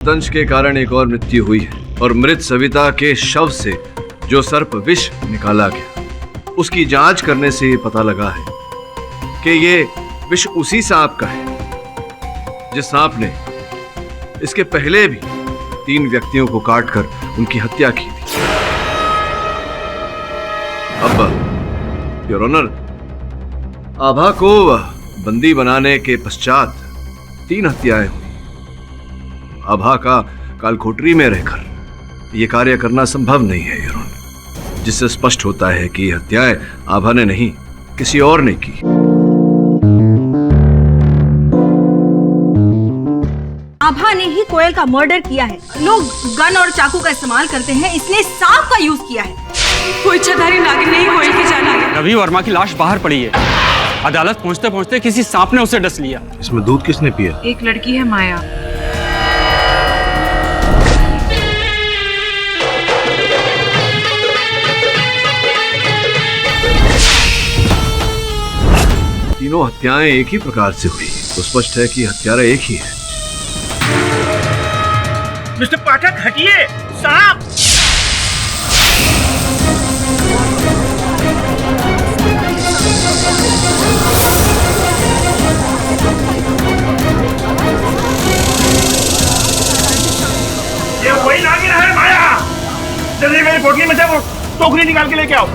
दंश के कारण एक और मृत्यु हुई है और मृत सविता के शव से जो सर्प विष निकाला गया उसकी जांच करने से पता लगा है कि ये विष उसी सांप का है जिस सांप ने इसके पहले भी 3 व्यक्तियों को काटकर उनकी हत्या की थी। अब योर ऑनर, आभा को बंदी बनाने के पश्चात 3 हत्याएं हुई। आभा का कालकोठरी में रहकर यह कार्य करना संभव नहीं है योर ऑनर, जिससे स्पष्ट होता है कि ये हत्याएं आभा ने नहीं किसी और ने की। आभा ने ही कोयल का मर्डर किया है। लोग गन और चाकू का इस्तेमाल करते हैं, इसलिए सांप का यूज किया है। कोई इच्छाधारी नागिन नहीं कोयल की जाना है। रवि वर्मा की लाश बाहर पड़ी है। अदालत पहुंचते पहुंचते किसी सांप ने उसे डस लिया। इसमें दूध किसने पिया? एक लड़की है माया। तीनों हत्याएं एक ही प्रकार से हुई तो स्पष्ट है कि हत्यारा एक ही है। मिस्टर पाठक हटिए, सांप! ये वही नागिन है माया। जल्दी मेरी पोटली में से वो टोकरी निकाल के लेके आओ।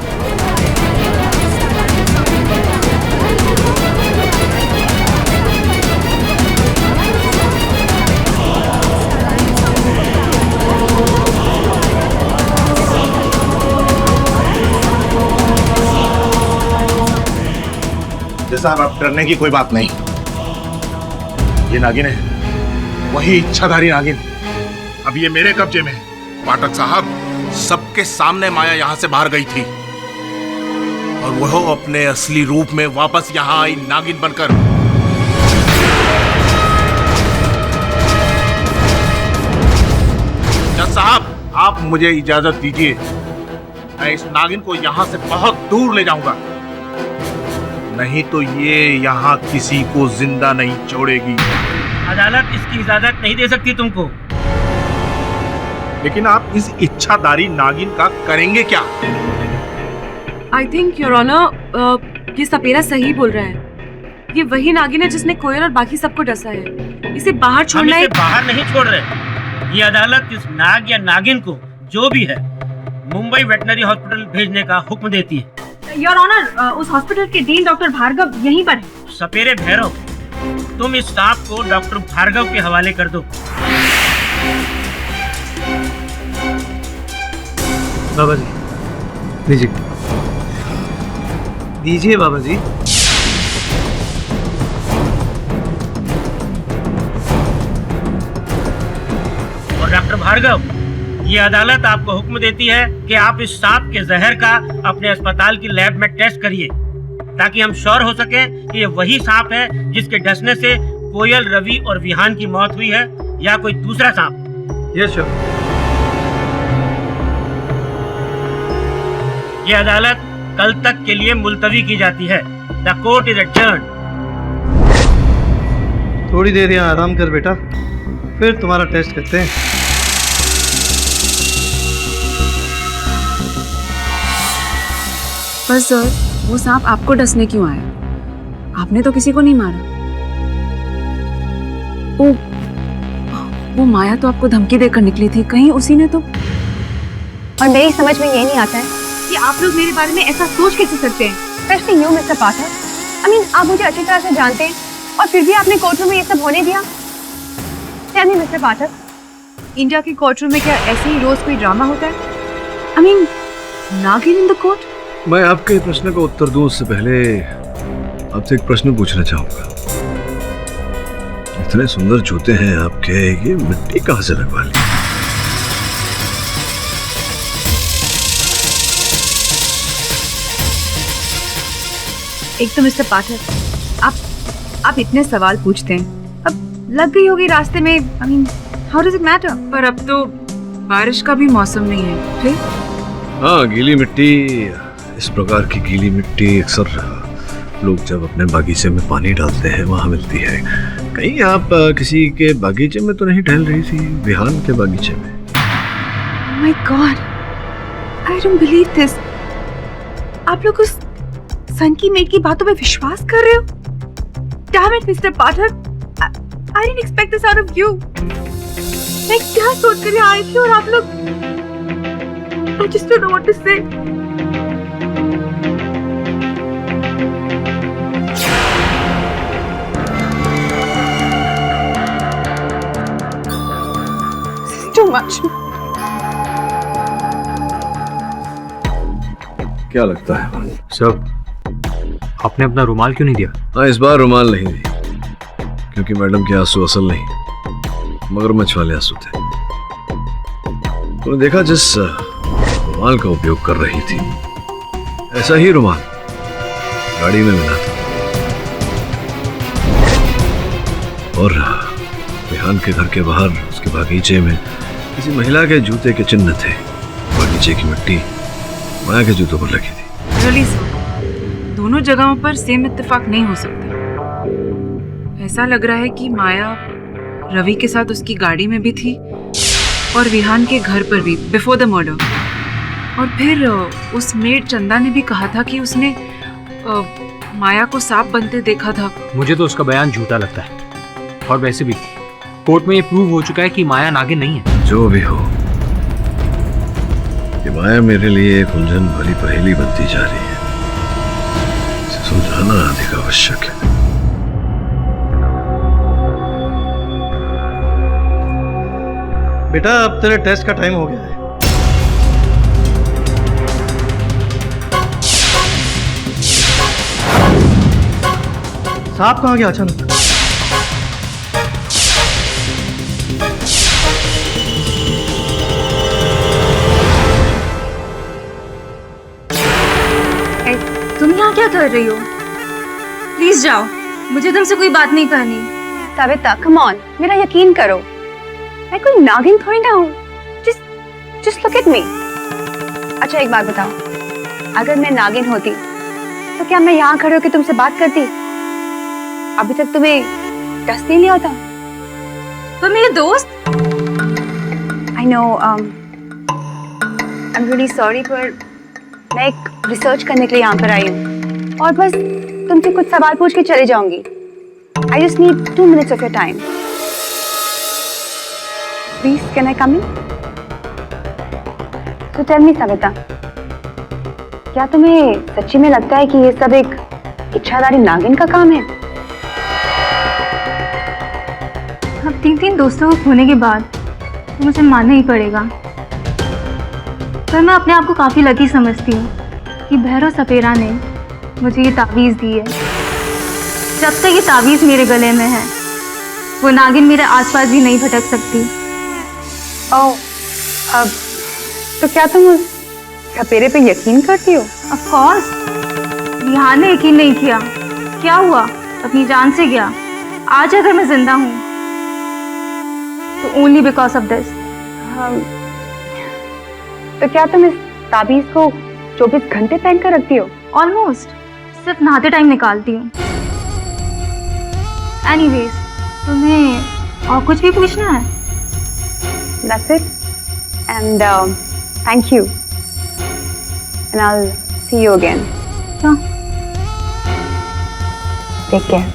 साहब, अब डरने की कोई बात नहीं। ये नागिन है, वही इच्छाधारी नागिन। अब ये मेरे कब्जे में है। पाठक साहब, सबके सामने माया यहाँ से बाहर गई थी और वह अपने असली रूप में वापस यहाँ आई नागिन बनकर। जज साहब, आप मुझे इजाजत दीजिए, मैं इस नागिन को यहाँ से बहुत दूर ले जाऊंगा, नहीं तो ये यहाँ किसी को जिंदा नहीं छोड़ेगी। अदालत इसकी इजाजत नहीं दे सकती तुमको। लेकिन आप इस इच्छाधारी नागिन का करेंगे क्या? आई थिंक योर ऑनर, ये सपेरा सही बोल रहा है। ये वही नागिन है जिसने कोयल और बाकी सबको डसा है। इसे बाहर छोड़ना है। बाहर नहीं छोड़ रहे। ये अदालत इस नाग या नागिन को जो भी है मुंबई वेटनरी हॉस्पिटल भेजने का हुक्म देती है। योर ऑनर, उस हॉस्पिटल के डीन डॉक्टर भार्गव यहीं पर है। सपेरे भैरव, तुम इस सांप को डॉक्टर भार्गव के हवाले कर दो। बाबा जी दीजिए, दीजिए बाबा जी। और डॉक्टर भार्गव, ये अदालत आपको हुक्म देती है कि आप इस सांप के जहर का अपने अस्पताल की लैब में टेस्ट करिए, ताकि हम श्योर हो सके कि ये वही सांप है जिसके डसने से कोयल, रवि और विहान की मौत हुई है, या कोई दूसरा सांप। Yes sure. ये अदालत कल तक के लिए मुलतवी की जाती है। The court is adjourned. थोड़ी देर यहाँ आराम कर बेटा, फिर तुम्हारा टेस्ट करते हैं। पर सर, वो सांप आपको डसने क्यों आया? आपने तो किसी को नहीं मारा। वो माया तो आपको धमकी देकर निकली थी, कहीं उसी ने तो। और मेरी समझ में ये नहीं आता है कि आप लोग मेरे बारे में ऐसा सोच कैसे सकते हैं। स्पेशली यू मिस्टर पाठक। आप मुझे अच्छी तरह से जानते हैं और फिर भी आपने कोर्टरूम में ये सब होने दिया। टेल मी मिस्टर पाठक, इंडिया के कोर्टरूम में क्या ऐसे ही रोज कोई ड्रामा होता है? नागिन इन द कोर्ट? मैं आपके प्रश्न का उत्तर दूं उससे पहले आपसे एक प्रश्न पूछना चाहूंगा। इतने सुंदर जूते हैं आपके, ये मिट्टी कहां से लगवा ली? एक तो मिस्टर पाठक, आप इतने सवाल पूछते हैं, अब लग गई होगी रास्ते में। How does it matter? पर अब तो बारिश का भी मौसम नहीं है। फिर हाँ, गीली मिट्टी, इस प्रकार की गीली मिट्टी अक्सर लोग जब अपने बागीचे में पानी डालते हैं वहां मिलती है। कहीं आप किसी के बागीचे में तो नहीं टहल रही थी? विहान के बागीचे में? My God, I don't believe this. आप लोग उस सन की मेड की बातों पे विश्वास कर रहे हो? Damn it mister Pathak, I didn't expect this out of you. मैं क्या सोच कर यहाँ आई थी और आप लोग, I just don't know what to say. This is too much. क्या लगता है सर, आपने अपना रुमाल क्यों नहीं दिया? हाँ, इस बार रुमाल नहीं दी क्योंकि मैडम के आंसू असल नहीं, मगरमच्छ वाले आंसू थे। तूने देखा जिस रुमाल का उपयोग कर रही थी, ऐसा ही रुमाल गाड़ी में मिला था और विहान के घर के बाहर उसके बागीचे में किसी महिला के जूते के चिन्ह थे। बागीचे की मिट्टी माया के जूतों पर लगी थी। रियली सर, दोनों जगहों पर सेम इत्तेफाक नहीं हो सकता। ऐसा लग रहा है कि माया रवि के साथ उसकी गाड़ी में भी थी और विहान के घर पर भी बिफोर द मर्डर। और फिर उस मेड चंदा ने भी कहा था कि उसने माया को सांप बनते देखा था। मुझे तो उसका बयान झूठा लगता है। और वैसे भी कोर्ट में ये प्रूव हो चुका है कि माया नागिन नहीं है। जो भी हो, ये माया मेरे लिए एक उलझन भरी पहेली बनती जा रही है। इसे सुलझाना अधिक आवश्यक है। बेटा, अब तेरे टेस्ट का टाइम हो गया है। सांप कहाँ गया अचानक? तुम यहाँ क्या कर रही हो? प्लीज जाओ, मुझे तुमसे कोई बात नहीं करनी। सविता, कम ऑन, मेरा यकीन करो, मैं कोई नागिन थोड़ी ना हूँ। Just look at me. अच्छा एक बात बताओ, अगर मैं नागिन होती तो क्या मैं यहाँ खड़े होकर तुमसे बात करती? अभी तक तुम्हें डस नहीं लिया होता? पर मेरे दोस्त। I know, I am really sorry, पर मैं एक रिसर्च करने के लिए यहाँ पर आई हूँ और बस तुमसे कुछ सवाल पूछ के चले जाऊंगी। I just need 2 minutes of your time. Please, can I come in? तो टेल मी सविता, क्या तुम्हें सच्ची में लगता है कि ये सब एक इच्छाधारी नागिन का काम है? अब 3 दोस्तों को खोने के बाद तो मुझे मानना ही पड़ेगा। पर मैं अपने आप को काफ़ी लकी समझती हूँ कि भैरव सपेरा ने मुझे ये तावीज़ दी है। जब तक ये तावीज़ मेरे गले में है, वो नागिन मेरे आसपास भी नहीं भटक सकती। ओह, अब तो क्या तुम उस सपेरे पे यकीन करती हो? Of course. विहान ने यकीन नहीं किया। क्या हुआ? अपनी जान से गया। आज अगर मैं जिंदा हूँ तो ओनली बिकॉज ऑफ दिस। तो क्या तुम इस ताबीज को 24 घंटे पहन कर रखती हो? ऑलमोस्ट, सिर्फ नहाते टाइम निकालती हूँ। एनीवेज, तुम्हें और कुछ भी पूछना है? That's it. And thank you. And I'll see you again. Sure. Take care.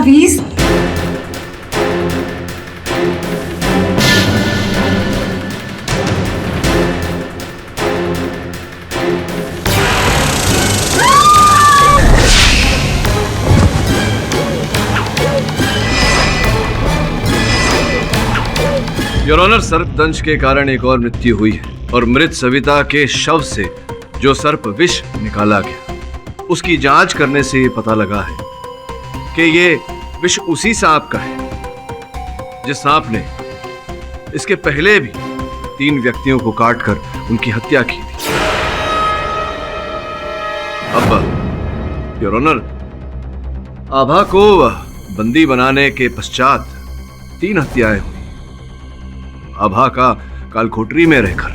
दस्तावेज? योर ऑनर, सर्पदंश के कारण एक और मृत्यु हुई है और मृत सविता के शव से जो सर्प विष निकाला गया, उसकी जांच करने से पता लगा है कि ये विष उसी सांप का है जिस सांप ने इसके पहले भी 3 व्यक्तियों को काटकर उनकी हत्या की थी। अब योर ऑनर, आभा को बंदी बनाने के पश्चात 3 हत्याएं हुई। आभा का कालकोठरी में रहकर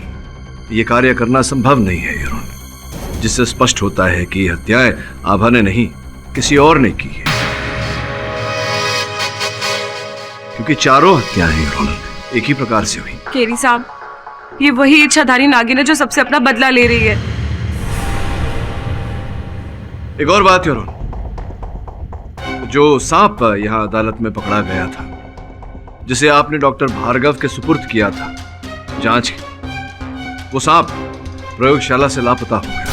यह कार्य करना संभव नहीं है योर ऑनर, जिससे स्पष्ट होता है कि हत्याएं आभा ने नहीं किसी और ने की है, क्योंकि चारों हत्याएं योर ऑनर एक ही प्रकार से हुई। केरी साहब, ये वही इच्छाधारी नागिन है जो सबसे अपना बदला ले रही है। एक और बात योर ऑनर, जो सांप यहां अदालत में पकड़ा गया था, जिसे आपने डॉक्टर भार्गव के सुपुर्द किया था जांच की, वो सांप प्रयोगशाला से लापता हो गया।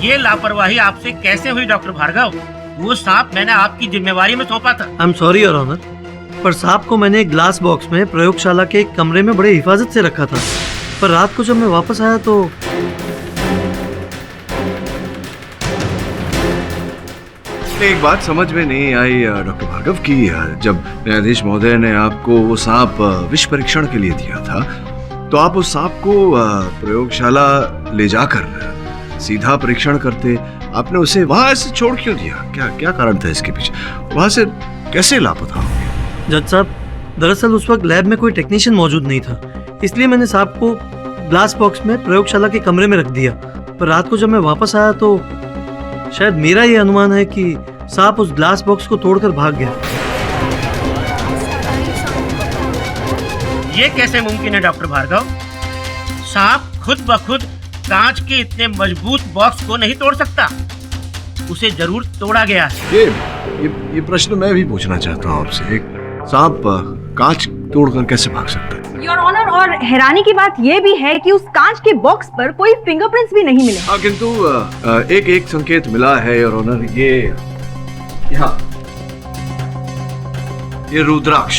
ये लापरवाही आपसे कैसे हुई डॉक्टर भार्गव? वो सांप मैंने आपकी जिम्मेवारी में सौंपा था। I am sorry your honour, पर सांप को मैंने एक ग्लास बॉक्स में प्रयोगशाला के एक कमरे में बड़े हिफाजत से रखा था, पर रात को जब मैं वापस आया तो एक बात समझ में नहीं आई डॉक्टर भार्गव की, जब न्यायाधीश महोदय ने आपको वो सांप विष परीक्षण के लिए दिया था, तो आप उस सांप को प्रयोगशाला ले जाकर सीधा परीक्षण करते। आपने उसे वहां ऐसे छोड़ क्यों दिया? क्या क्या कारण था इसके पीछे? वहां से कैसे लापता हो गया? जज साहब, दरअसल उस वक्त लैब में कोई टेक्नीशियन मौजूद नहीं था, इसलिए मैंने सांप को ग्लास बॉक्स में प्रयोगशाला के कमरे में रख दिया। पर रात को जब मैं वापस आया तो शायद मेरा ये अनुमान है कि सांप उस ग्लास बॉक्स को तोड़कर भाग गया। ये कैसे मुमकिन है डॉक्टर भार्गव? सांप खुद ब खुद कांच के इतने मजबूत बॉक्स को नहीं तोड़ सकता, उसे जरूर तोड़ा गया है। ये प्रश्न मैं भी पूछना चाहता हूँ आपसे। एक सांप कांच तोड़कर कैसे भाग सकता है? योर ऑनर, और हैरानी की बात यह भी है कि उस कांच के बॉक्स पर कोई फिंगरप्रिंट्स भी नहीं मिले। हाँ, किंतु एक संकेत मिला है योर ऑनर, यहाँ ये रुद्राक्ष।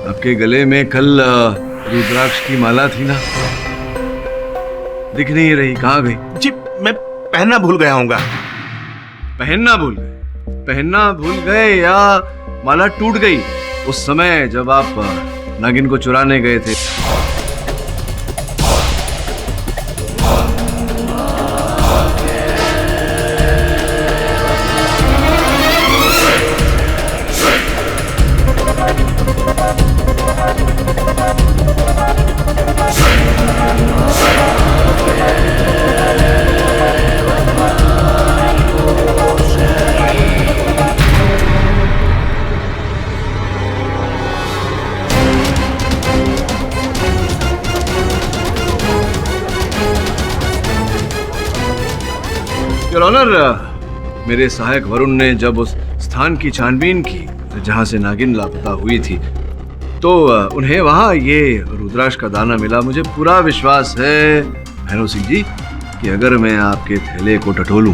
आपके गले में कल रुद्राक्ष की माला थी ना, दिख नहीं रही, कहाँ गई? जी, मैं पहनना भूल गया हूँगा। पहनना भूल गए? पहनना भूल गए या माला टूट गई उस समय जब आप नागिन को चुराने गए थे? योर ऑनर, मेरे सहायक वरुण ने जब उस स्थान की छानबीन की जहां से नागिन लापता हुई थी, तो उन्हें वहां ये रुद्राक्ष का दाना मिला। मुझे पूरा विश्वास है भैरव सिंह जी कि अगर मैं आपके थैले को टटोलूं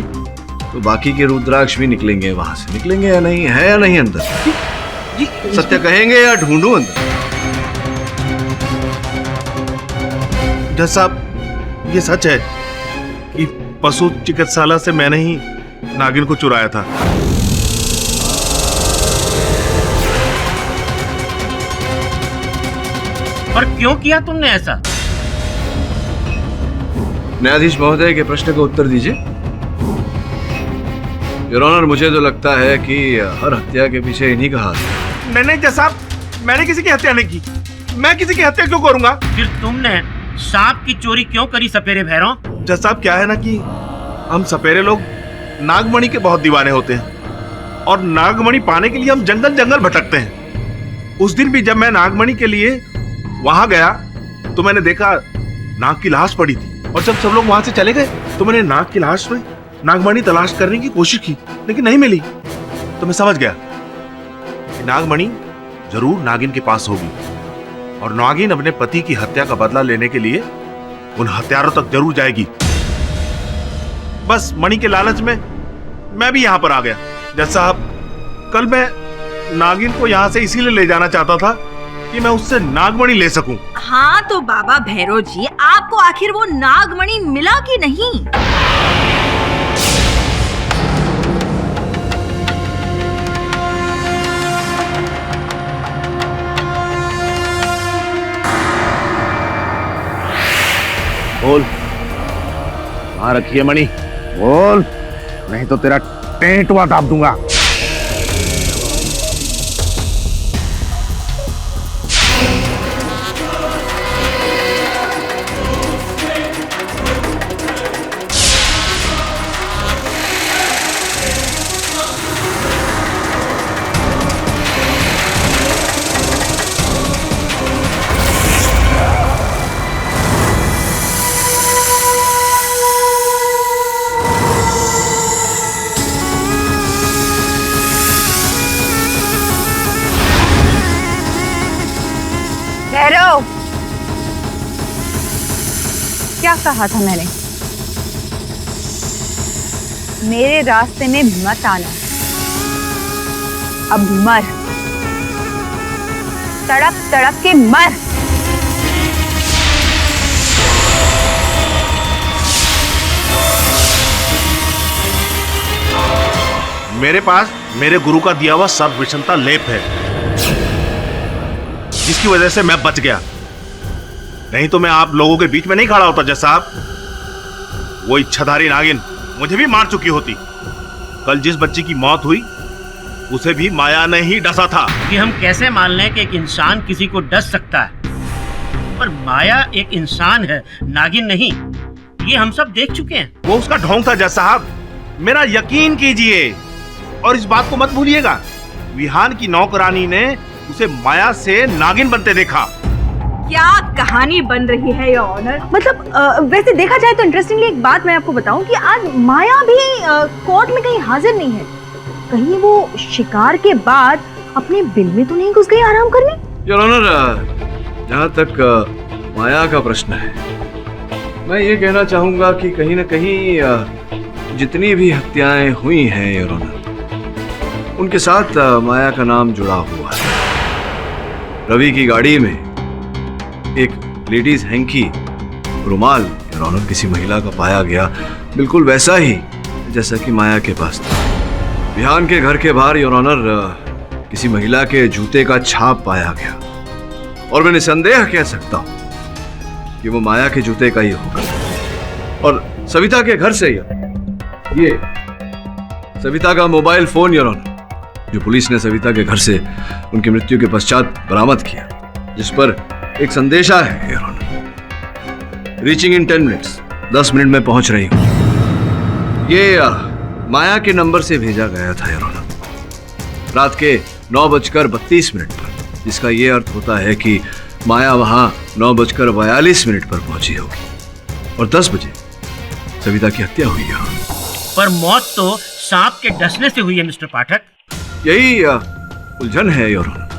तो बाकी के रुद्राक्ष भी निकलेंगे, वहां से निकलेंगे या नहीं? है या नहीं अंदर? जी, सत्य कहेंगे या ढूंढूं अंदर? जज साहब, ये सच है कि पशु चिकित्सालय से मैंने ही नागिन को चुराया था। पर क्यों किया तुमने ऐसा? न्यायाधीश महोदय के प्रश्न का उत्तर दीजिए। योर ऑनर, मुझे तो लगता है कि हर हत्या के पीछे इन्हीं का हाथ है। नहीं जज साहब, मैंने किसी की हत्या नहीं की। मैं किसी की हत्या क्यों करूंगा? फिर तुमने सांप की चोरी क्यों करी सपेरे भैरव? जज साहब, क्या है ना कि हम सपेरे लोग नागमणि के बहुत दीवाने होते हैं और नागमणि पाने के लिए हम जंगल जंगल भटकते हैं। उस दिन भी जब मैं नागमणि के लिए वहां गया तो मैंने देखा नाग की लाश पड़ी थी, और जब सब लोग वहां से चले गए तो मैंने नाग की लाश में नागमणि तलाश करने की कोशिश की, लेकिन नहीं मिली। तो मैं समझ गया कि नागमणि जरूर नागिन के पास होगी, और नागिन अपने पति की हत्या का बदला लेने के लिए उन हत्यारों तक जरूर जाएगी। बस मणि के लालच में मैं भी यहां पर आ गया। जज साहब, कल मैं नागिन को यहां से इसीलिए ले जाना चाहता था कि मैं उससे नागमणि ले सकूं। हाँ तो बाबा भैरव जी, आपको आखिर वो नागमणि मिला कि नहीं? बोल, वहां रखिए मणि, बोल, नहीं तो तेरा टेंटवा दाब दूंगा। भैरव, क्या कहा था मैंने? मेरे रास्ते में मत आना। अब मर, तड़प तड़प के मर। मेरे पास मेरे गुरु का दिया हुआ सर्व विषमता लेप है, जिसकी वजह से मैं बच गया। नहीं तो मैं आप लोगों के बीच में नहीं खड़ा होता जज साहब। वो इच्छाधारी नागिन मुझे भी मार चुकी होती। कल जिस बच्ची की मौत हुई उसे भी माया ने ही डसा था। कि हम कैसे मान लें कि एक इंसान किसी को डस सकता है, पर माया एक इंसान है, नागिन नहीं। ये हम सब देख चुके हैं। वो उसका ढोंग था जज साहब, मेरा यकीन कीजिए। और इस बात को मत भूलिएगा, विहान की नौकरानी ने उसे माया से नागिन बनते देखा। क्या कहानी बन रही है योर ऑनर? मतलब वैसे देखा जाए तो इंटरेस्टिंगली एक बात मैं आपको बताऊं कि आज माया भी कोर्ट में कहीं हाजिर नहीं है। कहीं वो शिकार के बाद अपने बिल में तो नहीं घुस गई आराम करने? योर ऑनर, जहाँ तक माया का प्रश्न है, मैं ये कहना चाहूंगा कि कहीं न कहीं जितनी भी हत्याएं हुई हैं योर ऑनर, उनके साथ माया का नाम जुड़ा हुआ है। रवि की गाड़ी में एक लेडीज हैंकी रुमाल योर ऑनर किसी महिला का पाया गया, बिल्कुल वैसा ही जैसा कि माया के पास था। विहान के घर के बाहर योर ऑनर किसी महिला के जूते का छाप पाया गया, और मैं निसंदेह कह सकता हूं कि वो माया के जूते का ही होगा। और सविता के घर से ये सविता का मोबाइल फोन योर ऑनर, जो पुलिस ने सविता के घर से उनकी मृत्यु के पश्चात बरामद किया, जिस पर एक संदेशा है your honour, reaching in 10 minutes, 10 minute में पहुंच रही हूं। ये माया के नंबर से भेजा गया था योर ऑनर, रात के 9:32 पर, जिसका ये अर्थ होता है कि माया वहां 9:42 पर पहुंची होगी, और 10 बजे सविता की हत्या हुई है। पर मौत तो सांप के डसने से हुई है मिस्टर पाठक। यही उलझन है योर ऑनर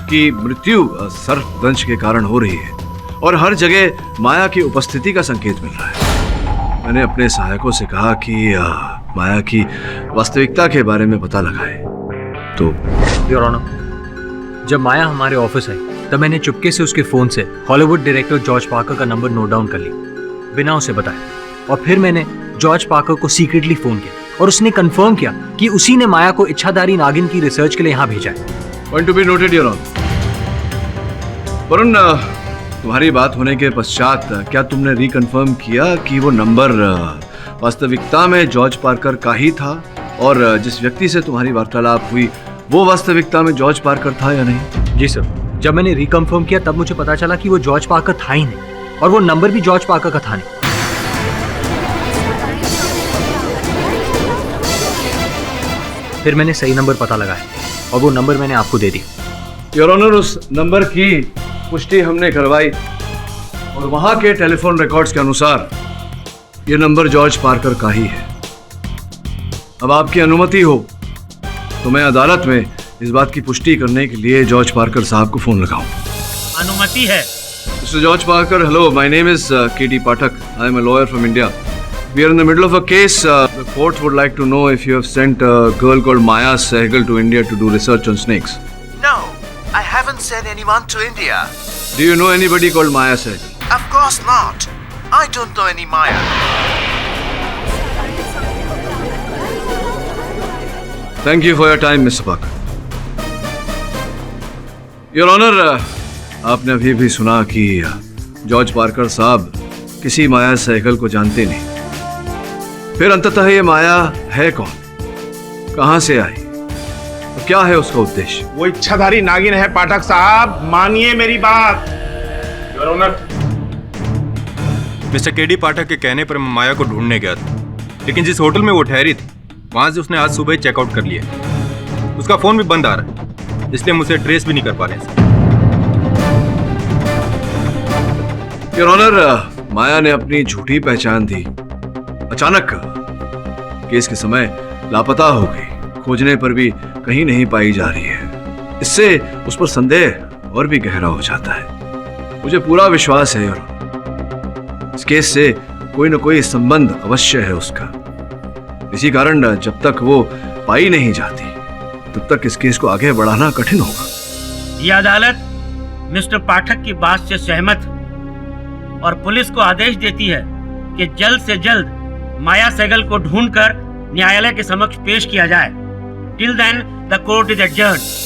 कि मृत्यु सर्पदंश के कारण हो रही है, और हर जगह माया की उपस्थिति का संकेत मिल रहा है। मैंने अपने सहायकों से कहा कि माया की वास्तविकता के बारे में पता लगाए, तो योर ऑनर, जब माया हमारे ऑफिस आई तब मैंने चुपके से उसके फोन से हॉलीवुड डायरेक्टर जॉर्ज पार्कर का नंबर नोट डाउन कर लिया बिना उसे बताए, और फिर मैंने जॉर्ज पार्कर को सीक्रेटली फोन किया, और उसने कंफर्म किया कि उसी ने माया को इच्छाधारी नागिन की रिसर्च के लिए यहाँ भेजा है। Point to be noted your honour. Varun, तुम्हारी बात होने के पश्चात क्या तुमने रिकन्फर्म किया कि वो नंबर वास्तविकता में जॉर्ज पार्कर का ही था, और जिस व्यक्ति से तुम्हारी वार्तालाप हुई वो वास्तविकता में जॉर्ज पार्कर था या नहीं? जी सर, जब मैंने रिकन्फर्म किया तब मुझे पता चला कि वो जॉर्ज पार्कर था ही नहीं, और वो नंबर भी जॉर्ज पार्कर का था नहीं। फिर मैंने सही नंबर पता लगाया, और वो नंबर मैंने आपको दे दिया। योर ऑनर, उस नंबर की पुष्टि हमने करवाई, और वहां के टेलीफोन रिकॉर्ड्स के अनुसार ये नंबर जॉर्ज पार्कर का ही है। अब आपकी अनुमति हो तो मैं अदालत में इस बात की पुष्टि करने के लिए जॉर्ज पार्कर साहब को फोन लगाऊं। अनुमति है। Mr. George Parker, hello. My name is K.T. Pathak. I am a lawyer from India. We are in the middle of a case. The court would like to know if you have sent a girl called Maya Sehgal to India to do research on snakes. No, I haven't sent anyone to India. Do you know anybody called Maya Sehgal? Of course not. I don't know any Maya. Thank you for your time, Mr. Parker. Your Honor, आपने अभी भी सुना कि George Parker साहब किसी माया सहगल को जानते नहीं। फिर अंततः ये माया है कौन, कहां से आई, तो क्या है उसका उद्देश्य? वो इच्छाधारी नागिन है पाठक साहब, मानिए मेरी बात। योर ऑनर, मिस्टर केडी पाठक के कहने पर मैं माया को ढूंढने गया था, लेकिन जिस होटल में वो ठहरी थी वहां से उसने आज सुबह चेकआउट कर लिया। उसका फोन भी बंद आ रहा है, इसलिए हम उसे ट्रेस भी नहीं कर पा रहे हैं। योर ऑनर, माया ने अपनी झूठी पहचान दी, अचानक केस के समय लापता हो गई, खोजने पर भी कहीं नहीं पाई जा रही है। इससे उस पर संदेह और भी गहरा हो जाता है। मुझे पूरा विश्वास है योर ऑनर, इस केस से कोई न कोई संबंध अवश्य है उसका। इसी कारण जब तक वो पाई नहीं जाती तब तक इस केस को आगे बढ़ाना कठिन होगा। यह अदालत मिस्टर पाठक की बात से सहमत है और पुलिस को आदेश देती है कि जल्द से जल्द माया सहगल को ढूंढकर न्यायालय के समक्ष पेश किया जाए। Till then the court is adjourned.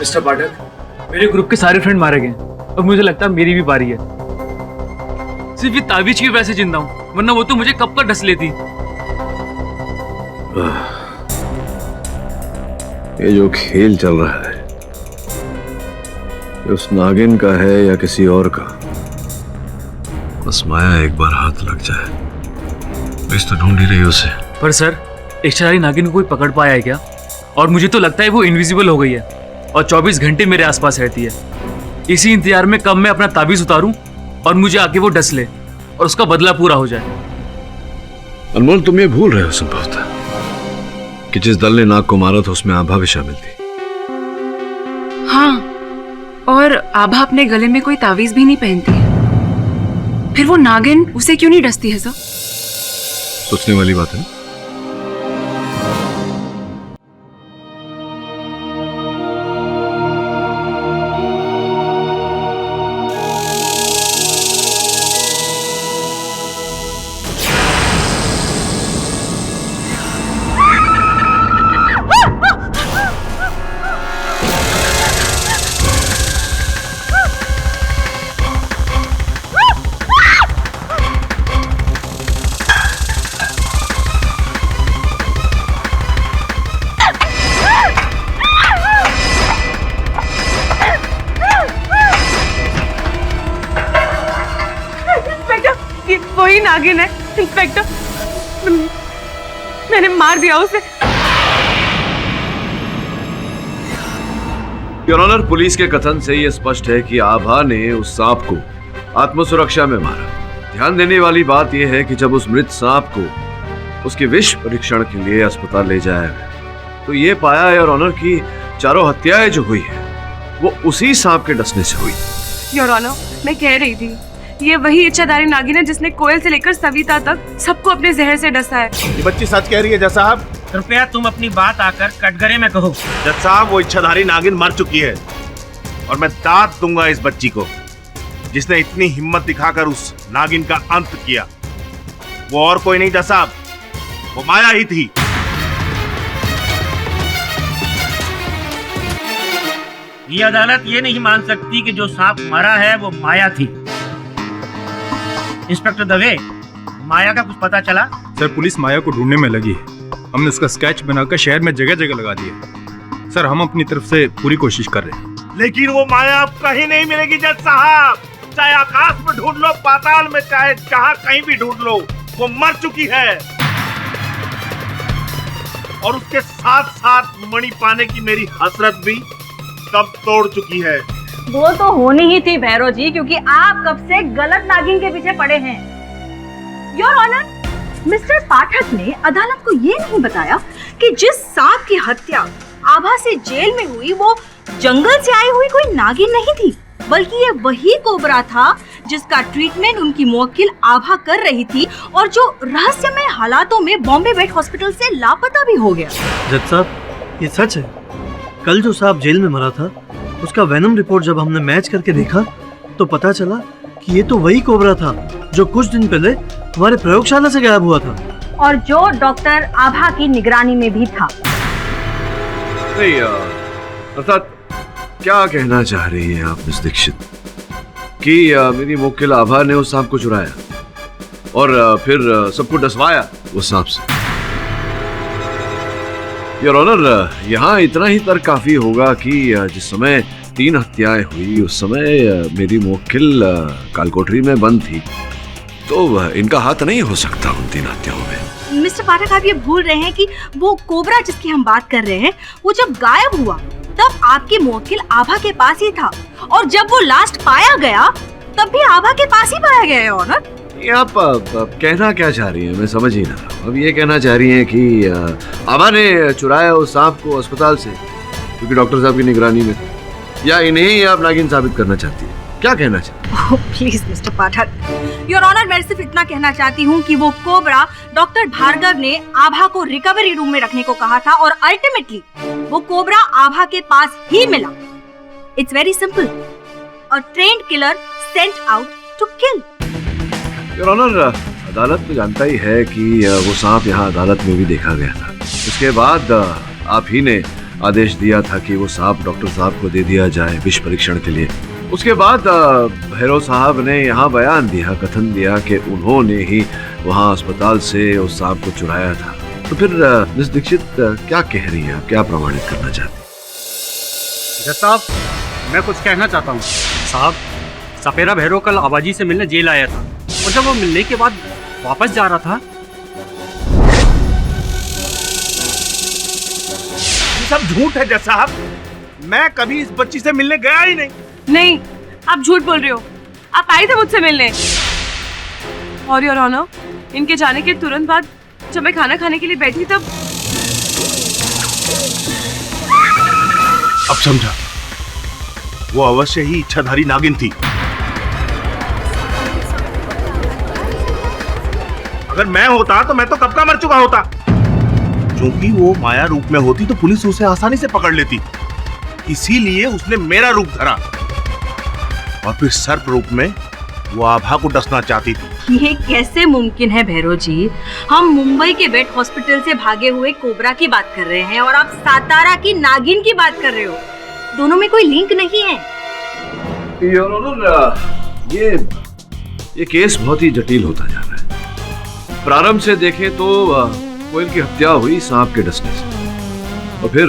Mister Pathak, मेरे ग्रुप के सारे फ्रेंड मारे गए और मुझे लगता है मेरी भी बारी है। सिर्फ ये ताबीज की वजह से जिंदा हूं, वरना वो तो मुझे कब का डस लेती। ये जो खेल चल रहा है ये उस नागिन का है या किसी और का, बस माया एक बार हाथ लग जाए। पुलिस तो ढूंढ ही रही उसे। पर सर, इच्छाधारी नागिन को कोई पकड़ पाया है क्या? और मुझे तो लगता है वो इनविजिबल हो गई है और 24 घंटे मेरे आसपास रहती है। इसी इंतजार में कब मैं अपना ताबीज उतारूं और मुझे आके वो डस ले और उसका बदला पूरा हो जाए। अनमोल, तुम ये भूल रहे हो संभवतः कि जिस दल ने नाग को मारा था उसमें आभा भी शामिल थी। हाँ, और आभा अपने गले में कोई तावीज भी नहीं पहनती है। फिर वो नागिन उसे क्यों नहीं डसती है सर? सोचने वाली बात है। वही नागिन है इंस्पेक्टर, मैंने मार दिया उसे। योर ऑनर, पुलिस के कथन से यह स्पष्ट है कि आभा ने उस सांप को आत्मसुरक्षा में मारा। ध्यान देने वाली बात यह है कि जब उस मृत सांप को उसके विष परीक्षण के लिए अस्पताल ले जाया गया तो ये पाया योर ऑनर कि चारों हत्याएं जो हुई है वो उसी सांप के डसने से हुई। योर ऑनर, मैं कह रही थी ये वही इच्छाधारी नागिन है जिसने कोयल से लेकर सविता तक सबको अपने जहर से डसा है। ये बच्ची सच कह रही है जज साहब। कृपया तुम अपनी बात आकर कटघरे में कहो। जज साहब, वो इच्छाधारी नागिन मर चुकी है और मैं दाद दूंगा इस बच्ची को जिसने इतनी हिम्मत दिखाकर उस नागिन का अंत किया। वो और कोई नहीं जज साहब, वो माया ही थी। ये अदालत ये नहीं मान सकती कि जो सांप मरा है वो माया थी। इंस्पेक्टर दवे, माया का कुछ पता चला? सर, पुलिस माया को ढूंढने में लगी है। हमने उसका स्केच बनाकर शहर में जगह जगह लगा दिया। सर, हम अपनी तरफ से पूरी कोशिश कर रहे हैं। लेकिन वो माया अब कहीं नहीं मिलेगी जज साहब। चाहे आकाश में ढूंढ लो, पाताल में, चाहे जहां कहीं भी ढूंढ लो, वो मर चुकी है। और उसके साथ साथ मणि पाने की मेरी हसरत भी कब तोड़ चुकी है। वो तो होनी ही थी भैरव जी, क्योंकि आप कब से गलत नागिन के पीछे पड़े हैं। योर ऑनर, मिस्टर पाठक ने अदालत को ये नहीं बताया कि जिस सांप की हत्या आभा से जेल में हुई वो जंगल से आई हुई कोई नागिन नहीं थी, बल्कि ये वही कोबरा था जिसका ट्रीटमेंट उनकी मुवक्किल आभा कर रही थी और जो रहस्यमय हालातों में बॉम्बे वेट हॉस्पिटल से लापता भी हो गया। जज साहब, ये सच है। कल जो सांप जेल में मरा था उसका वेनम रिपोर्ट जब हमने मैच करके देखा तो पता चला कि ये तो वही कोबरा था जो कुछ दिन पहले हमारे प्रयोगशाला से गायब हुआ था और जो डॉक्टर आभा की निगरानी में भी था। नहीं, अर्थात क्या कहना चाह रही हैं आप मिस दीक्षित कि मेरी मुवक्किल आभा ने उस सांप को चुराया और फिर सबको डसवाया उस सांप से? योर ऑनर, यहाँ इतना ही तर्क काफी होगा कि जिस समय 3 हत्याएं हुई उस समय मेरी मुवक्किल कालकोठरी में बंद थी, तो इनका हाथ नहीं हो सकता उन 3 हत्याओं में। मिस्टर पाठक, आप ये भूल रहे हैं कि वो कोबरा जिसकी हम बात कर रहे हैं वो जब गायब हुआ तब आपकी मुवक्किल आभा के पास ही था और जब वो लास्ट पाया गया तब भी आभा के पास ही पाया गया है। ऑनर, ये आप कहना क्या चाह रही हैं? मैं समझ ही ना रहा हूं। अब ये कहना चाह रही हैं कि आभा ने चुराया उस सांप को अस्पताल से क्योंकि डॉक्टर साहब की निगरानी में था, या इन्हें ही आप नागिन साबित करना चाहती हैं? क्या कहना चाहती हैं? Please mister Pathak, your honour, मैं सिर्फ इतना कहना चाहती हूँ कि वो कोबरा डॉक्टर भार्गव ने आभा को रिकवरी रूम में रखने को कहा था और अल्टीमेटली वो कोबरा आभा के पास ही मिला। It's very simple. A trained killer sent out to kill. Your honour, अदालत तो जानता ही है कि वो सांप यहाँ अदालत में भी देखा गया था। इसके बाद आप ही ने आदेश दिया था कि वो सांप डॉक्टर साहब को दे दिया जाए विष परीक्षण के लिए। उसके बाद भैरव साहब ने यहाँ बयान दिया, कथन दिया कि उन्होंने ही वहाँ अस्पताल से उस सांप को चुराया था। तो फिर मिस दीक्षित क्या कह रही हैं आप? क्या प्रमाणित करना चाहती हैं? जज साहब, मैं कुछ कहना चाहता हूँ। साहब, सपेरा भैरव कल आबाजी से मिलने जेल आया था और जब वो मिलने के बाद वापस जा रहा था, ये सब झूठ है जज साहब। मैं कभी इस बच्ची से मिलने गया ही नहीं। नहीं, आप झूठ बोल रहे हो। आप आए थे मुझसे मिलने। और योर ऑनर, इनके जाने के तुरंत बाद जब मैं खाना खाने के लिए बैठी तब अब समझा, वो अवश्य ही इच्छाधारी नागिन थी। अगर मैं होता तो मैं तो कब का मर चुका होता। क्योंकि वो माया रूप में होती तो पुलिस उसे आसानी से पकड़ लेती, इसीलिए उसने मेरा रूप धरा और फिर सर्प रूप में वो आभा को डसना चाहती थी। ये कैसे मुमकिन है भैरव जी? हम मुंबई के वेट हॉस्पिटल से भागे हुए कोबरा की बात कर रहे हैं और आप सातारा की नागिन की बात कर रहे हो। दोनों में कोई लिंक नहीं है। योर ऑनर, ये केस बहुत ही जटिल होता जा रहा है। प्रारंभ से देखें तो कोयल की हत्या हुई सांप के डसने से और फिर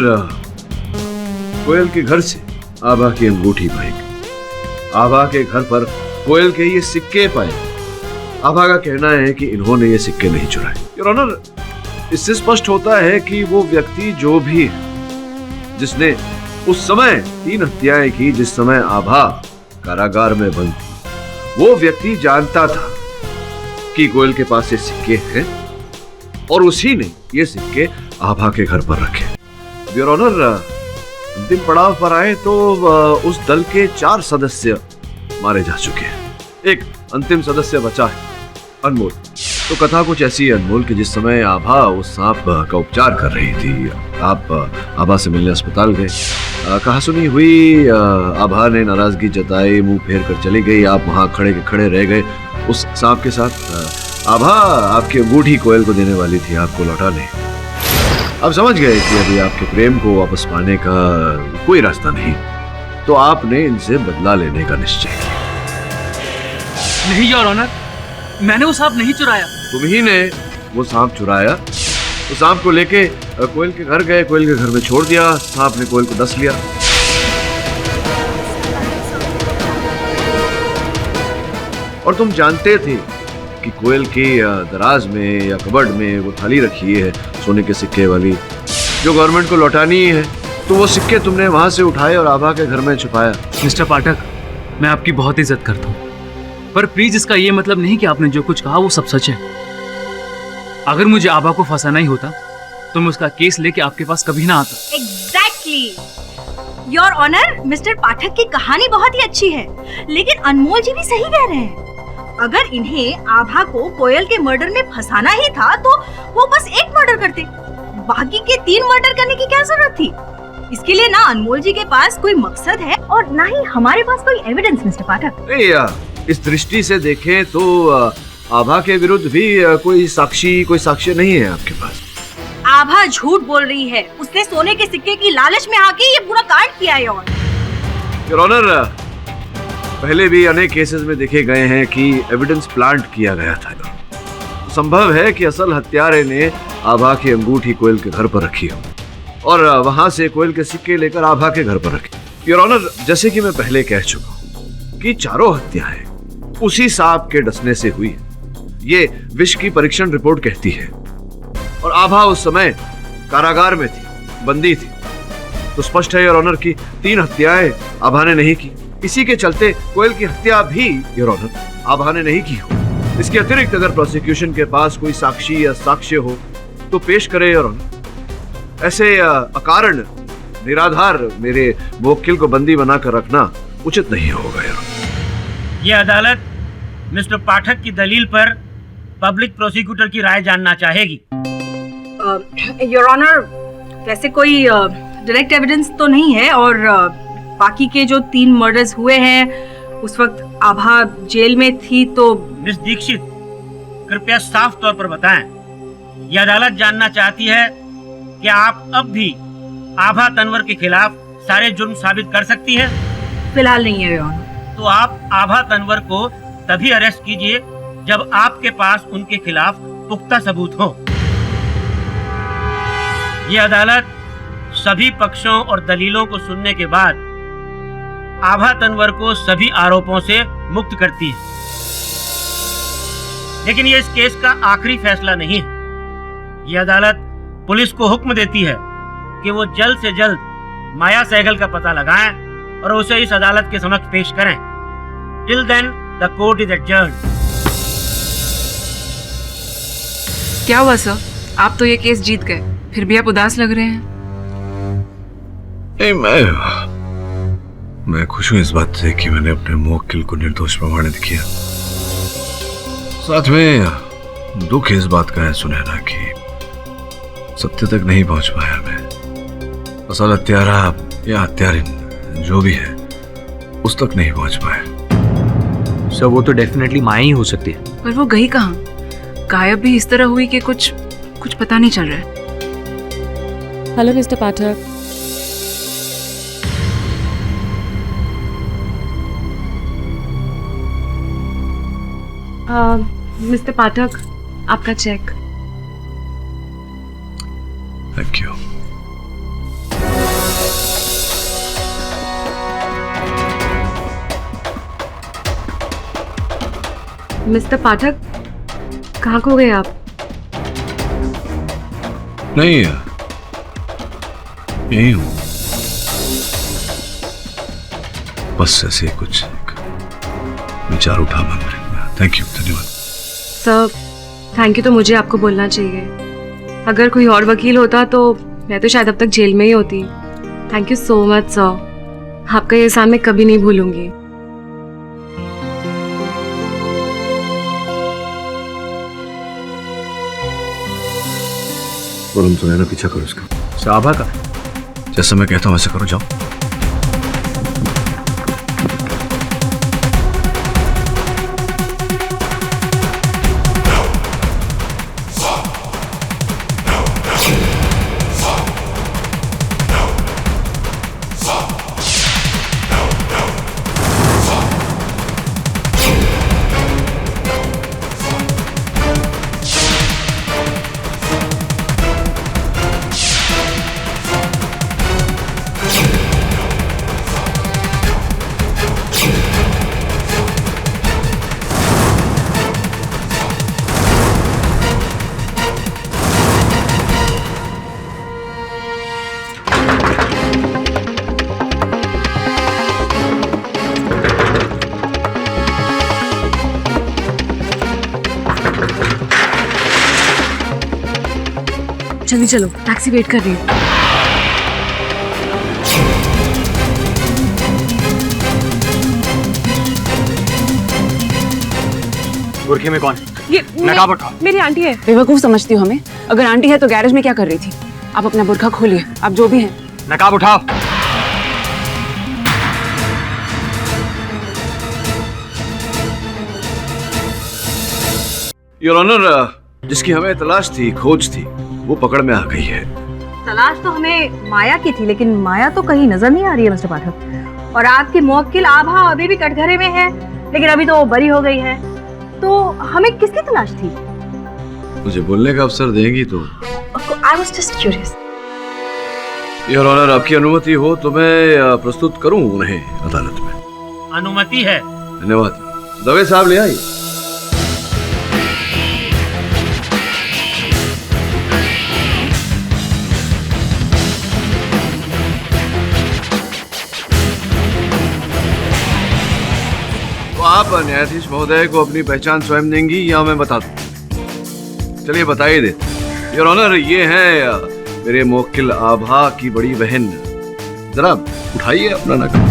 कोयल के घर से आभा की अंगूठी पाई गई। आभा के घर पर कोयल के ये सिक्के पाए। आभा का कहना है कि इन्होंने ये सिक्के नहीं चुराए। योर ऑनर, इससे स्पष्ट होता है कि वो व्यक्ति जो भी है जिसने उस समय 3 हत्याएं की, जिस समय आभा कारागार में बंद थी, वो व्यक्ति जानता था कि कोयल के पास ये सिक्के हैं और उसी ने ये सिक्के आभा के घर पर रखे। योर ऑनर, अंतिम पड़ाव पर आए तो उस दल के 4 सदस्य मारे जा चुके हैं। एक अंतिम सदस्य बचा है, अनमोल। तो कथा कुछ ऐसी है अनमोल कि जिस समय आभा उस सांप का उपचार कर रही थी, आप आभा से मिलने अस्पताल गए। कहा सुनी हुई आभा ने नाराजगी जताई, मुंह फेर कर चली गई। आप वहां खड़े के खड़े रह गए उस सांप के साथ। आभा आपकी अंगूठी कोयल को देने वाली थी आपको लौटाने। आप समझ गए कि अभी आपके प्रेम को वापस पाने का कोई रास्ता नहीं, तो आपने इनसे बदला लेने का निश्चय किया। नहीं योर ऑनर, मैंने वो सांप नहीं चुराया। तुम ही ने वो सांप चुराया। तो सांप को लेके कोयल के घर गए, कोयल के घर में छोड़ दिया, सांप ने कोयल को डस लिया। और तुम जानते थे कि कोयल की दराज में या कबर्ड में वो थाली रखी है सोने के सिक्के वाली, जो गवर्नमेंट को लौटानी है। तो वो सिक्के तुमने वहां से उठाए और आभा के घर में छुपाया। मिस्टर पाठक, मैं आपकी बहुत इज्जत करता हूँ, पर प्लीज इसका ये मतलब नहीं कि आपने जो कुछ कहा वो सब सच है। अगर मुझे आभा को फंसाना ही होता तो मैं उसका केस लेके आपके पास कभी ना आता। एग्जैक्टली योर ऑनर, मिस्टर पाठक की कहानी बहुत ही अच्छी है, लेकिन अनमोल जी भी सही कह रहे हैं। अगर इन्हें आभा को कोयल के मर्डर में फंसाना ही था तो वो बस एक मर्डर करते, बाकी के 3 मर्डर करने की क्या जरूरत थी? इसके लिए ना अनमोल जी के पास कोई मकसद है और ना ही हमारे पास कोई एविडेंस, मिस्टर पाठक। इस दृष्टि से देखें तो आभा के विरुद्ध भी कोई साक्ष्य नहीं है आपके पास। आभा झूठ बोल रही है। उसने सोने के सिक्के की लालच में आके ये पूरा कांड किया है। योर ऑनर, पहले भी अनेक केसेस में देखे गए हैं कि एविडेंस प्लांट किया गया था। संभव है कि असल हत्यारे ने आभा की अंगूठी कोयल के घर पर रखी हो और वहां से कोयल के सिक्के लेकर आभा के घर पर रखे। योर ऑनर, जैसे कि मैं पहले कह चुका हूं कि चारों हत्याएं उसी सांप के डसने से हुई है। ये विष की परीक्षण रिपोर्ट कहती है। और आभा उस समय कारागार में थी, बंदी थी। तो स्पष्ट है योर ऑनर की 3 हत्याएं आभा ने नहीं की। इसी के चलते कोयल की हत्या भी योर ऑनर आभा ने नहीं की हो। इसके अतिरिक्त अगर प्रोसिक्यूशन के पास कोई साक्षी या साक्ष्य हो तो पेश करे योर ऑनर। ऐसे अकारण निराधार मेरे मुवक्किल को बंदी बनाकर रखना उचित नहीं होगा योर ऑनर। ये अदालत मिस्टर पाठक की दलील पर पब्लिक प्रोसिक्यूटर की राय जानना चाहेगी। योर ऑनर, वैसे कोई डायरेक्ट एविडेंस तो नहीं है और बाकी के जो 3 मर्डर्स हुए हैं उस वक्त आभा जेल में थी। तो मिस दीक्षित, कृपया साफ तौर पर बताएं, ये अदालत जानना चाहती है कि आप अब भी आभा तनवर के खिलाफ सारे जुर्म साबित कर सकती हैं? फिलहाल नहीं है योर ऑनर। तो आप आभा तनवर को तभी अरेस्ट कीजिए जब आपके पास उनके खिलाफ पुख्ता सबूत हो। ये अदालत सभी पक्षों और दलीलों को सुनने के बाद आभा तनवर को सभी आरोपों से मुक्त करती है। लेकिन ये इस केस का आखिरी फैसला नहीं है। ये अदालत पुलिस को हुक्म देती है कि वो जल्द से जल्द माया सहगल का पता लगाएं और उसे इस अदालत के समक्ष पेश करें। Till then the court is adjourned. क्या हुआ सर? आप तो ये केस जीत गए, फिर भी आप उदास लग रहे हैं। नहीं, मैं खुश हूं इस बात से कि मैंने अपने मुवक्किल को निर्दोष प्रमाणित किया। साथ में दुख इस बात का है सुनहरा कि सत्य तक नहीं पहुंच पाया मैं। असल हत्यारा या हत्यारिन जो भी है उस तक नहीं पहुंच पाया। सर वो तो डेफिनेटली माया ही हो सकती है। पर वो गई कहाँ? गायब भी इस तरह हुई कि कुछ पता नहीं चल रहा है। हेलो मिस्टर पाठक। मिस्टर पाठक, आपका चेक। Thank you. मिस्टर पाठक, कहाँ खो गए आप? नहीं, यही हूँ। बस ऐसे कुछ विचार उठा मन में। थैंक यू, धन्यवाद। सर, थैंक यू तो मुझे आपको बोलना चाहिए। अगर कोई और वकील होता तो मैं तो शायद अब तक जेल में ही होती। Thank you so much sir, आपका ये एहसान मैं कभी नहीं भूलूंगी। और हम सुनैना पीछा करो उसका। साहबा का जैसा मैं कहता हूँ वैसे करो, जाओ। जल्दी चलो, टैक्सी वेट कर रही है। बुरखे में कौन? ये नकाब उठाओ। मेरी आंटी है। बेवकूफ समझती हो हमें? अगर आंटी है तो गैरेज में क्या कर रही थी? आप अपना बुरखा खोलिए, आप जो भी हैं। नकाब उठाओ। योर ऑनर, जिसकी हमें तलाश थी, खोज थी, वो पकड़ में आ गई है। तलाश तो हमें माया की थी, लेकिन माया तो कहीं नजर नहीं आ रही है मिस्टर पाठक। और आपकी मुवक्किल आभा अभी भी कटघरे में है, लेकिन अभी तो वो बरी हो गई है। तो हमें किसकी तलाश थी? मुझे बोलने का अवसर देंगी तो? I was just curious. Your honour, आपकी अनुमति हो तो मैं प्रस्तुत करूं उन्हें अदालत में। अनुमति है। धन्यवाद। दवे साहब ले आई। आप न्यायाधीश महोदय को अपनी पहचान स्वयं देंगी या मैं बता दूं? चलिए बताइए दे। योर ऑनर, ये है मेरे मुवक्किल आभा की बड़ी बहन। जरा उठाइए अपना नकाब।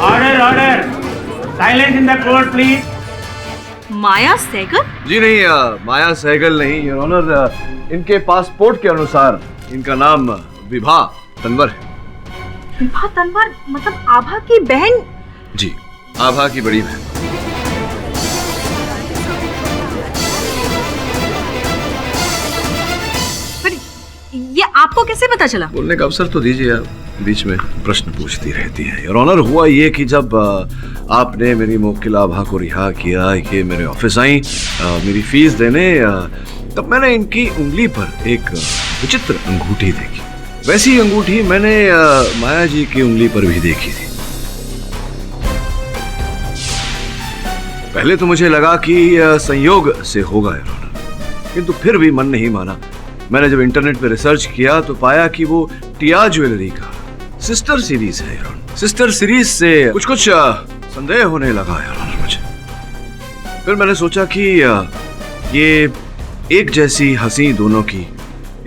Order order, silence in the court please. Maya Sahgal? जी नहीं, माया सहगल नहीं योर ऑनर। इनके पासपोर्ट के अनुसार इनका नाम विभा तनवर है। विभा तनवर मतलब आभा की बहन? जी, आभा की बड़ी बहन। पर ये आपको कैसे पता चला? बोलने का अवसर तो दीजिए आप, बीच में प्रश्न पूछती रहती हैं। योर ऑनर, हुआ ये कि जब आपने मेरी मुवक्किल आभा को रिहा किया, ये मेरे ऑफिस आई मेरी फीस देने, तब मैंने इनकी उंगली पर एक विचित्र अंगूठी देखी। वैसी अंगूठी मैंने माया जी की उंगली पर भी देखी थी। पहले तो मुझे लगा कि संयोग से होगा योर ऑनर, किंतु फिर भी मन नहीं माना। मैंने जब इंटरनेट पे रिसर्च किया तो पाया कि वो टिया ज्वेलरी का सिस्टर सीरीज है। सिस्टर सीरीज से कुछ संदेह होने लगा यार मुझे। फिर मैंने सोचा कि ये एक जैसी हंसी दोनों की,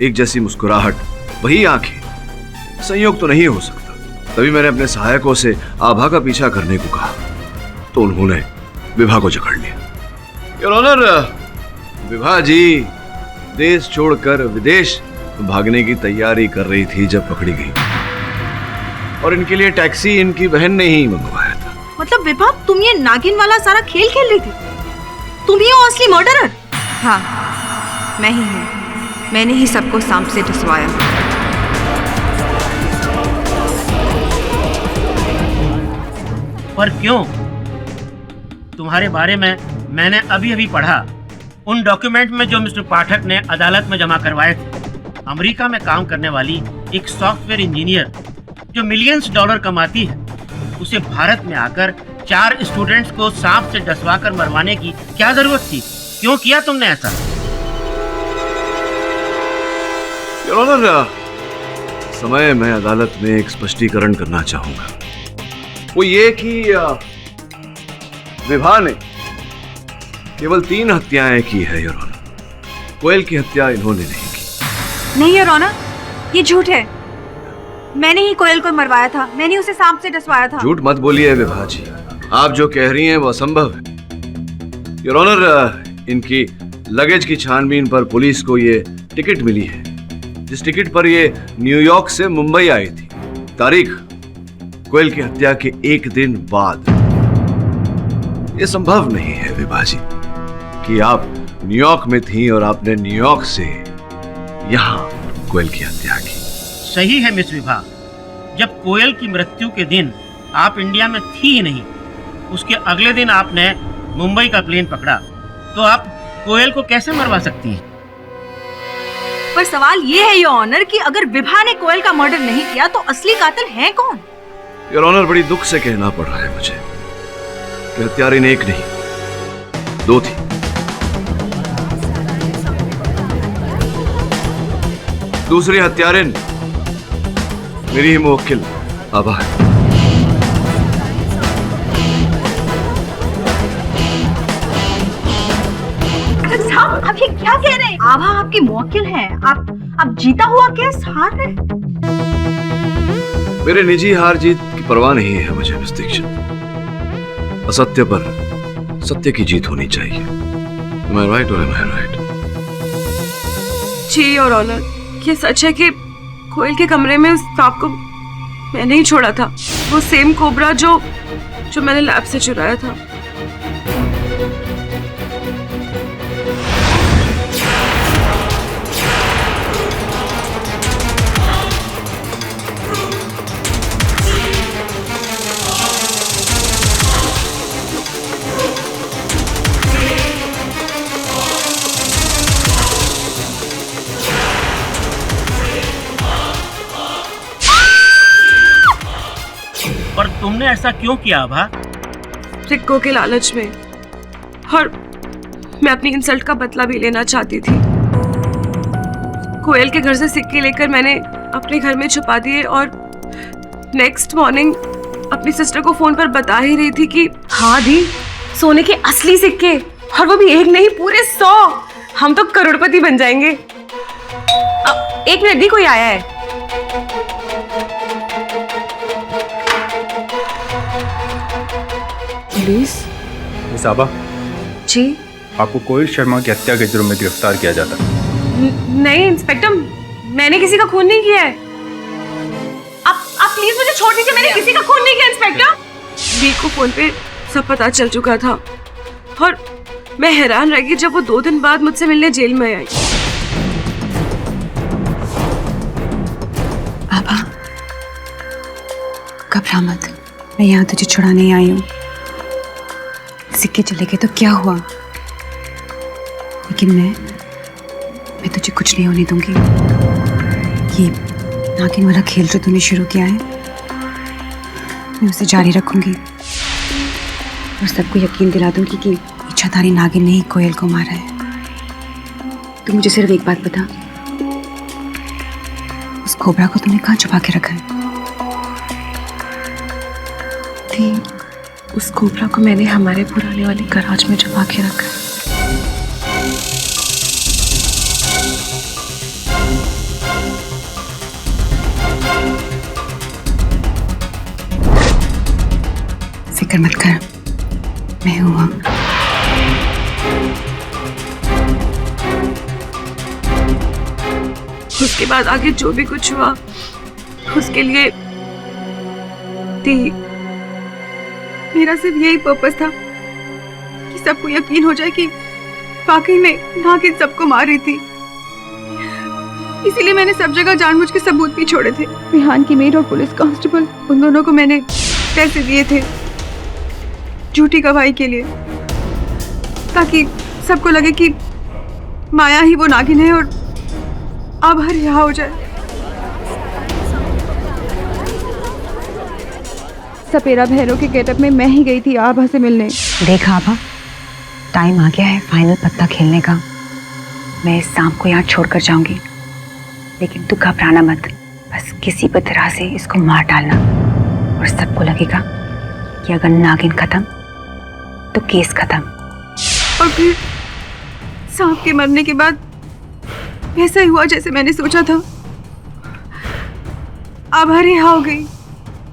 एक जैसी मुस्कुराहट, वही आंखें, संयोग तो नहीं हो सकता। तभी मैंने अपने सहायकों से आभा का पीछा करने को कहा, तो उन्होंने विभा को जकड़ लिया। योर ऑनर, विभा जी देश छोड़कर विदेश भागने की तैयारी कर रही थी जब पकड़ी गई, और इनके लिए टैक्सी इनकी बहन ने ही मंगवाया था। मतलब विभा, तुम ये नागिन वाला सारा खेल खेल रही थी? तुम ही हो असली मर्डरर? हाँ, मैं ही हूँ। मैंने ही सबको सांप से डसवाया। पर क्यों? तुम्हारे बारे में मैंने अभी अभी पढ़ा, उन डॉक्यूमेंट में जो मिस्टर पाठक ने अदालत में जमा करवाए थे। अमेरिका में काम करने वाली एक सॉफ्टवेयर इंजीनियर जो मिलियंस डॉलर कमाती है, उसे भारत में आकर 4 स्टूडेंट्स को सांप से डसवा कर मरवाने की क्या जरूरत थी? क्यों किया तुमने ऐसा? योर ऑनर, समय मैं अदालत में एक स्पष्टीकरण करना चाहूंगा। वो ये कि विभा ने केवल 3 हत्याएं की है योर ऑनर। कोयल की हत्या इन्होंने नहीं की। नहीं योर ऑनर, ये झूठ है। मैंने ही कोयल को मरवाया था, मैंने उसे सांप से डसवाया था। झूठ मत बोलिए विभा जी, आप जो कह रही हैं वो असंभव है। योर ऑनर, इनकी लगेज की छानबीन पर पुलिस को ये टिकट मिली है, जिस टिकट पर ये न्यूयॉर्क से मुंबई आई थी। तारीख कोयल की हत्या के 1 दिन बाद। ये संभव नहीं है विभा जी कि आप न्यूयॉर्क में थी और आपने न्यूयॉर्क से यहां कोयल की हत्या की। सही है मिस विभा, जब कोयल की मृत्यु के दिन आप इंडिया में थी ही नहीं, उसके अगले दिन आपने मुंबई का प्लेन पकड़ा, तो आप कोयल को कैसे मरवा सकती हैं? पर सवाल ये है योर ऑनर कि अगर विभा ने कोयल का मर्डर नहीं किया तो असली कातिल है कौन? योर ऑनर, बड़ी दुख से कहना पड़ रहा है मुझे कि हत्यारिन 1 नहीं 2 थी। दूसरी हत्यारिन मेरी ही मुवक्किल आभा है। साहब, आप ये क्या कह रहे हैं? आभा आपकी मुवक्किल है। आप जीता हुआ केस हार रहे हैं। मेरे निजी हार जीत की परवाह नहीं है मुझे मिस दीक्षित। असत्य पर सत्य की जीत होनी चाहिए। Am I right or am I right? जी योर ऑनर, ये सच है कि कोयल के कमरे में उस सांप को मैंने ही छोड़ा था। वो सेम कोबरा जो मैंने लैब से चुराया था। पर तुमने ऐसा क्यों किया आभा? सिक्कों के लालच में, और मैं अपनी इंसल्ट का बदला भी लेना चाहती थी। कोयल के घर से सिक्के लेकर मैंने अपने घर में छुपा दिए और नेक्स्ट मॉर्निंग अपनी सिस्टर को फोन पर बता ही रही थी कि हाँ दी, सोने के असली सिक्के, और वो भी 1 नहीं पूरे 100। हम तो करोड़पति बन जाएंगे। 1 मिनट दी, कोई आया है। पुलिस? मिस आभा जी? आपको कोयल शर्मा की हत्या के जुर्म में गिरफ्तार किया जाता है। नहीं इंस्पेक्टर, मैंने किसी का खून नहीं किया है। आप प्लीज मुझे छोड़ दीजिए, मैंने किसी का खून नहीं किया इंस्पेक्टर। वी को फोन पे सब पता चल चुका था और मैं हैरान रह गई जब वो 2 दिन बाद मुझसे मिलने जेल में आई। आभा, घबरा मत, मैं यहाँ तुझे छुड़ाने आई हूँ। सिक्के चले गए तो क्या हुआ, लेकिन मैं तुझे कुछ नहीं होने दूंगी। ये नागिन वाला खेल जो तूने शुरू किया है, मैं उसे जारी रखूंगी और सबको यकीन दिला दूंगी कि इच्छाधारी नागिन ने ही कोयल को मारा है। तू मुझे सिर्फ एक बात बता, उस कोबरा को तूने कहाँ छुपा के रखा है? उस कोबरा को मैंने हमारे पुराने वाले गराज में छुपा के रखा है। फिक्र मत कर, मैं हूँ। उसके बाद आगे जो भी कुछ हुआ उसके लिए मेरा सिर्फ यही पर्पस था कि सबको यकीन हो जाए कि वाकई में नागिन सबको मार रही थी। इसीलिए मैंने सब जगह जानबूझ के सबूत भी छोड़े थे। विहान की मेड और पुलिस कांस्टेबल, उन दोनों को मैंने पैसे दिए थे झूठी गवाही के लिए, ताकि सबको लगे कि माया ही वो नागिन है और अब हर रिहा हो जाए। सपेरा भैरव के गेटअप में मैं ही गई थी आभा से मिलने। देख आभा, टाइम आ गया है फाइनल पत्ता खेलने का। मैं इस सांप को यहाँ छोड़कर जाऊंगी, लेकिन तू घबराना मत। बस किसी भी तरह से इसको मार डालना और सबको लगेगा कि अगर नागिन खत्म तो केस खत्म। और फिर सांप के मरने के बाद वैसा ही हुआ जैसे मैंने सोचा था। आभा रिहा हो गई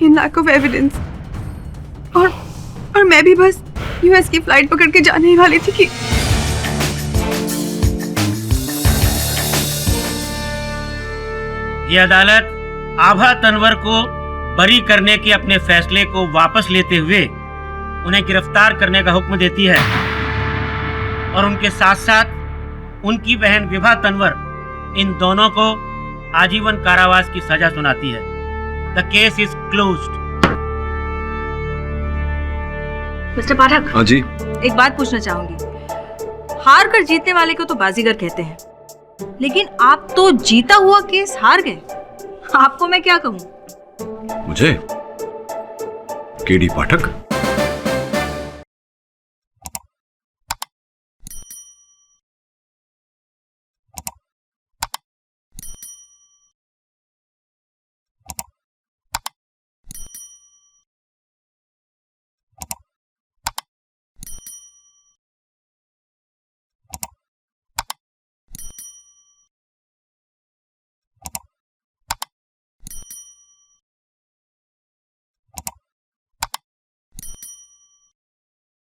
इन लैक ऑफ एविडेंस, और मैं भी बस यूएस की फ्लाइट पकड़ के जाने ही वाली थी कि ये अदालत आभा तनवर को बरी करने के अपने फैसले को वापस लेते हुए उन्हें गिरफ्तार करने का हुक्म देती है और उनके साथ साथ उनकी बहन विभा तनवर, इन दोनों को आजीवन कारावास की सजा सुनाती है। The case is closed. Mister Pathak. हाँ जी। एक बात पूछना चाहूंगी। हार कर जीतने वाले को तो बाजीगर कहते हैं, लेकिन आप तो जीता हुआ केस हार गए। आपको मैं क्या कहूँ? मुझे केडी पाठक